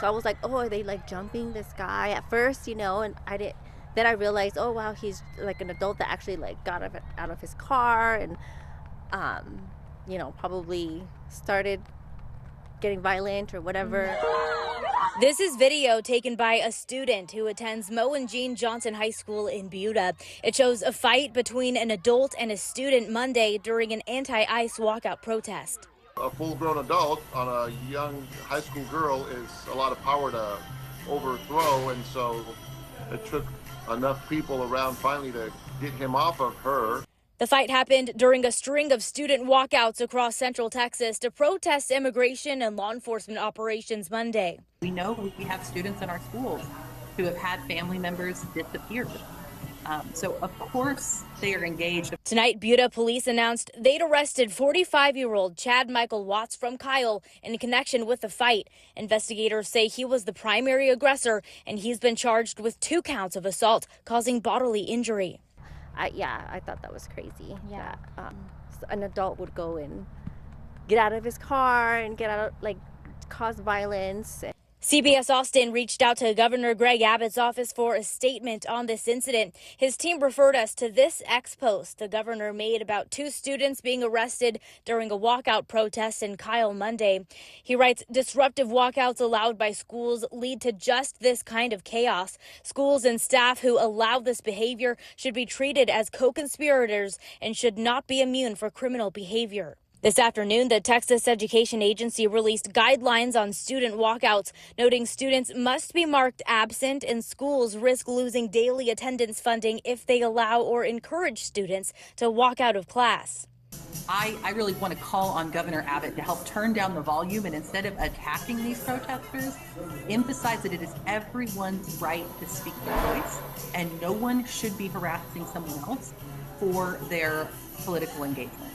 So I was like, oh, are they like jumping this guy at first, you know? And I didn't. Then I realized, oh wow, he's like an adult that actually like got out of his car and, you know, probably started getting violent or whatever. This is video taken by a student who attends Mo and Jean Johnson High School in Buda. It shows a fight between an adult and a student Monday during an anti-ICE walkout protest. A full-grown adult on a young high school girl is a lot of power to overthrow, and so it took enough people around finally to get him off of her. The fight happened during a string of student walkouts across Central Texas to protest immigration and law enforcement operations Monday. We know we have students in our schools who have had family members disappear. So, of course, they are engaged. Tonight, Buda police announced they'd arrested 45-year-old Chad Michael Watts from Kyle in connection with the fight. Investigators say he was the primary aggressor, and he's been charged with 2 counts of assault causing bodily injury. I thought that was crazy. Yeah. That, an adult would go and get out of his car and cause violence. CBS Austin reached out to Governor Greg Abbott's office for a statement on this incident. His team referred us to this ex-post the governor made about 2 students being arrested during a walkout protest in Kyle Monday. He writes, disruptive walkouts allowed by schools lead to just this kind of chaos. Schools and staff who allow this behavior should be treated as co-conspirators and should not be immune for criminal behavior. This afternoon, the Texas Education Agency released guidelines on student walkouts, noting students must be marked absent and schools risk losing daily attendance funding if they allow or encourage students to walk out of class. I really want to call on Governor Abbott to help turn down the volume and instead of attacking these protesters, emphasize that it is everyone's right to speak their voice and no one should be harassing someone else for their political engagement.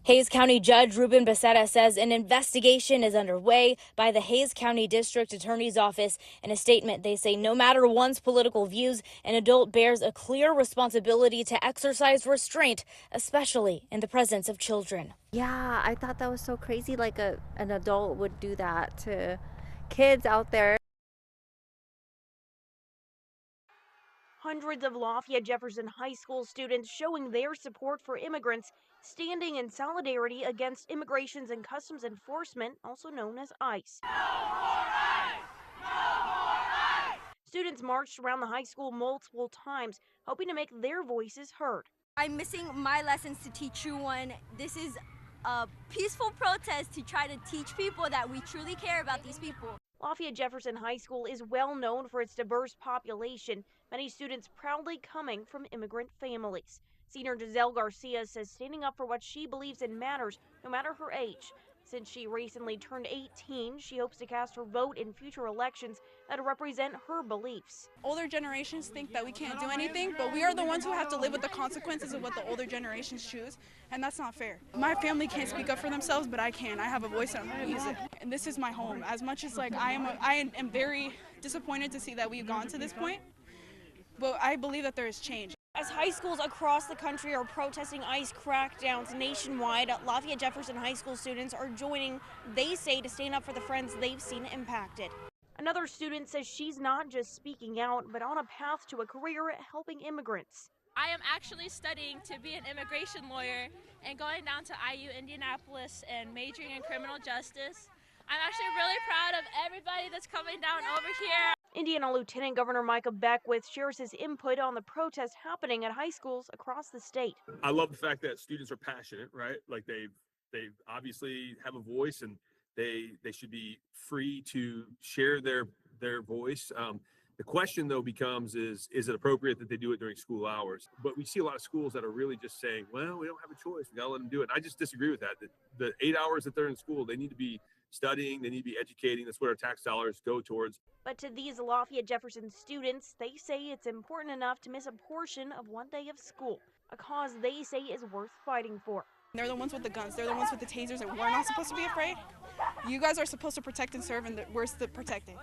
Hays County Judge Ruben Becerra says an investigation is underway by the Hays County District Attorney's Office. In a statement, they say no matter one's political views, an adult bears a clear responsibility to exercise restraint, especially in the presence of children. Yeah, I thought that was so crazy, like an adult would do that to kids out there. Hundreds of Lafayette Jefferson High School students showing their support for immigrants, standing in solidarity against Immigrations and Customs Enforcement, also known as ICE. No more ICE! No more ICE! Students marched around the high school multiple times, hoping to make their voices heard. I'm missing my lessons to teach you one. This is a peaceful protest to try to teach people that we truly care about these people. Lafayette Jefferson High School is well known for its diverse population, many students proudly coming from immigrant families. Senior Giselle Garcia says standing up for what she believes in matters, no matter her age. Since she recently turned 18, she hopes to cast her vote in future elections that represent her beliefs. Older generations think that we can't do anything, but we are the ones who have to live with the consequences of what the older generations choose, and that's not fair. My family can't speak up for themselves, but I can. I have a voice and I'm going to use it. And this is my home. As much as I am very disappointed to see that we've gone to this point, but I believe that there is change. As high schools across the country are protesting ICE crackdowns nationwide, Lafayette Jefferson High School students are joining, they say, to stand up for the friends they've seen impacted. Another student says she's not just speaking out, but on a path to a career helping immigrants. I am actually studying to be an immigration lawyer and going down to IU Indianapolis and majoring in criminal justice. I'm actually really proud of everybody that's coming down over here. Indiana Lieutenant Governor Micah Beckwith shares his input on the protests happening at high schools across the state. I love the fact that students are passionate, right? Like they obviously have a voice and they should be free to share their voice. The question though becomes is it appropriate that they do it during school hours? But we see a lot of schools that are really just saying, well, we don't have a choice. We gotta let them do it. And I just disagree with that. The 8 hours that they're in school, they need to be studying, they need to be educating. That's what our tax dollars go towards. But to these Lafayette Jefferson students, they say it's important enough to miss a portion of one day of school, a cause they say is worth fighting for. They're the ones with the guns, they're the ones with the tasers, and we're not supposed to be afraid. You guys are supposed to protect and serve, and we're the protecting.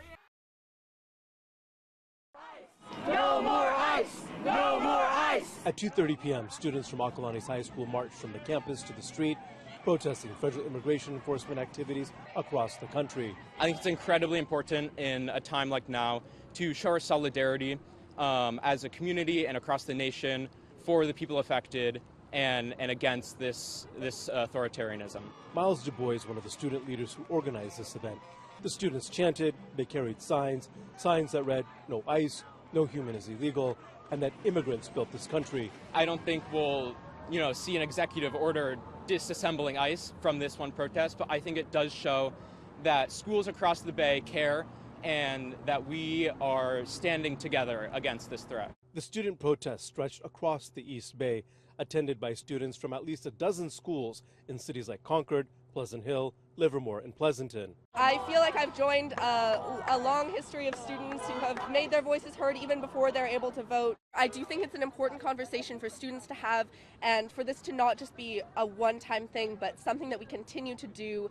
No more ICE! No more ICE! At 2:30 p.m., students from Acalanes High School marched from the campus to the street protesting federal immigration enforcement activities across the country. I think it's incredibly important in a time like now to show our solidarity as a community and across the nation for the people affected and against this authoritarianism. Miles Du Bois, one of the student leaders who organized this event. The students chanted, they carried signs that read, "No ICE, no human is illegal," and that immigrants built this country. I don't think we'll, see an executive order disassembling ICE from this one protest, but I think it does show that schools across the Bay care and that we are standing together against this threat. The student protest stretched across the East Bay, attended by students from at least a dozen schools in cities like Concord, Pleasant Hill, Livermore, and Pleasanton. I feel like I've joined a long history of students who have made their voices heard even before they're able to vote. I do think it's an important conversation for students to have, and for this to not just be a one-time thing, but something that we continue to do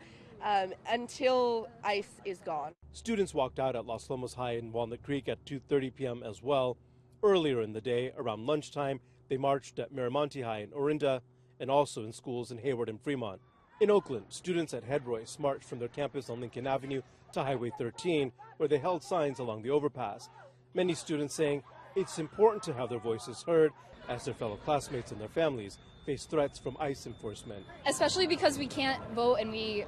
until ICE is gone. Students walked out at Los Lomos High in Walnut Creek at 2:30 p.m. as well. Earlier in the day, around lunchtime, they marched at Miramonte High in Orinda and also in schools in Hayward and Fremont. In Oakland, students at Head Royce marched from their campus on Lincoln Avenue to Highway 13, where they held signs along the overpass. Many students saying it's important to have their voices heard as their fellow classmates and their families face threats from ICE enforcement. Especially because we can't vote and we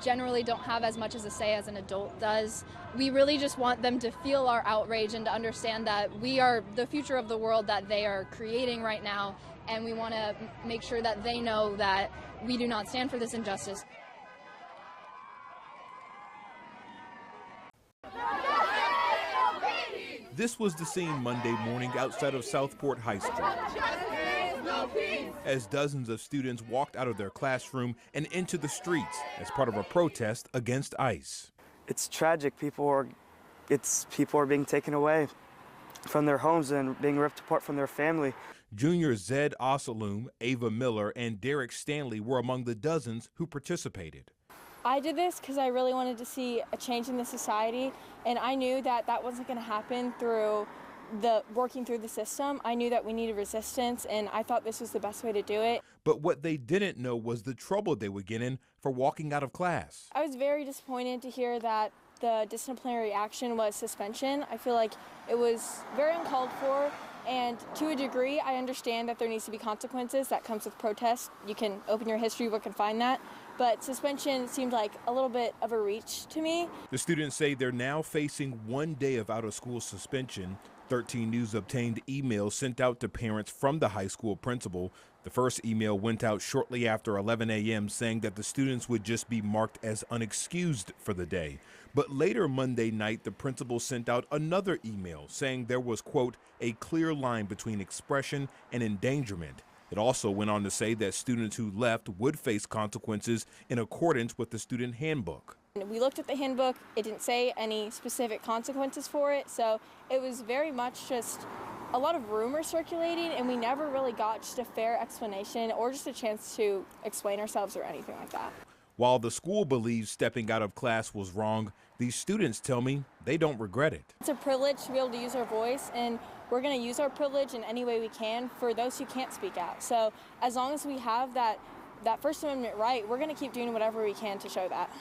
generally don't have as much as a say as an adult does. We really just want them to feel our outrage and to understand that we are the future of the world that they are creating right now, and we want to make sure that they know that we do not stand for this injustice. This was the scene Monday morning outside of Southport High School, as dozens of students walked out of their classroom and into the streets as part of a protest against ICE. It's tragic. People are being taken away from their homes and being ripped apart from their family. Junior Zed Osalum, Ava Miller, and Derek Stanley were among the dozens who participated. I did this because I really wanted to see a change in the society, and I knew that that wasn't going to happen through working through the system. I knew that we needed resistance, and I thought this was the best way to do it. But what they didn't know was the trouble they would get in for walking out of class. I was very disappointed to hear that the disciplinary action was suspension. I feel like it was very uncalled for, and to a degree, I understand that there needs to be consequences. That comes with protest. You can open your history book and find that. But suspension seemed like a little bit of a reach to me. The students say they're now facing 1 day of out-of-school suspension. 13 News obtained emails sent out to parents from the high school principal. The first email went out shortly after 11 a.m. saying that the students would just be marked as unexcused for the day. But later Monday night, the principal sent out another email saying there was, quote, a clear line between expression and endangerment. It also went on to say that students who left would face consequences in accordance with the student handbook. We looked at the handbook. It didn't say any specific consequences for it, so it was very much just a lot of rumors circulating, and we never really got just a fair explanation or just a chance to explain ourselves or anything like that. While the school believes stepping out of class was wrong, these students tell me they don't regret it. It's a privilege to be able to use our voice, and we're going to use our privilege in any way we can for those who can't speak out. So as long as we have that First Amendment right, we're going to keep doing whatever we can to show that.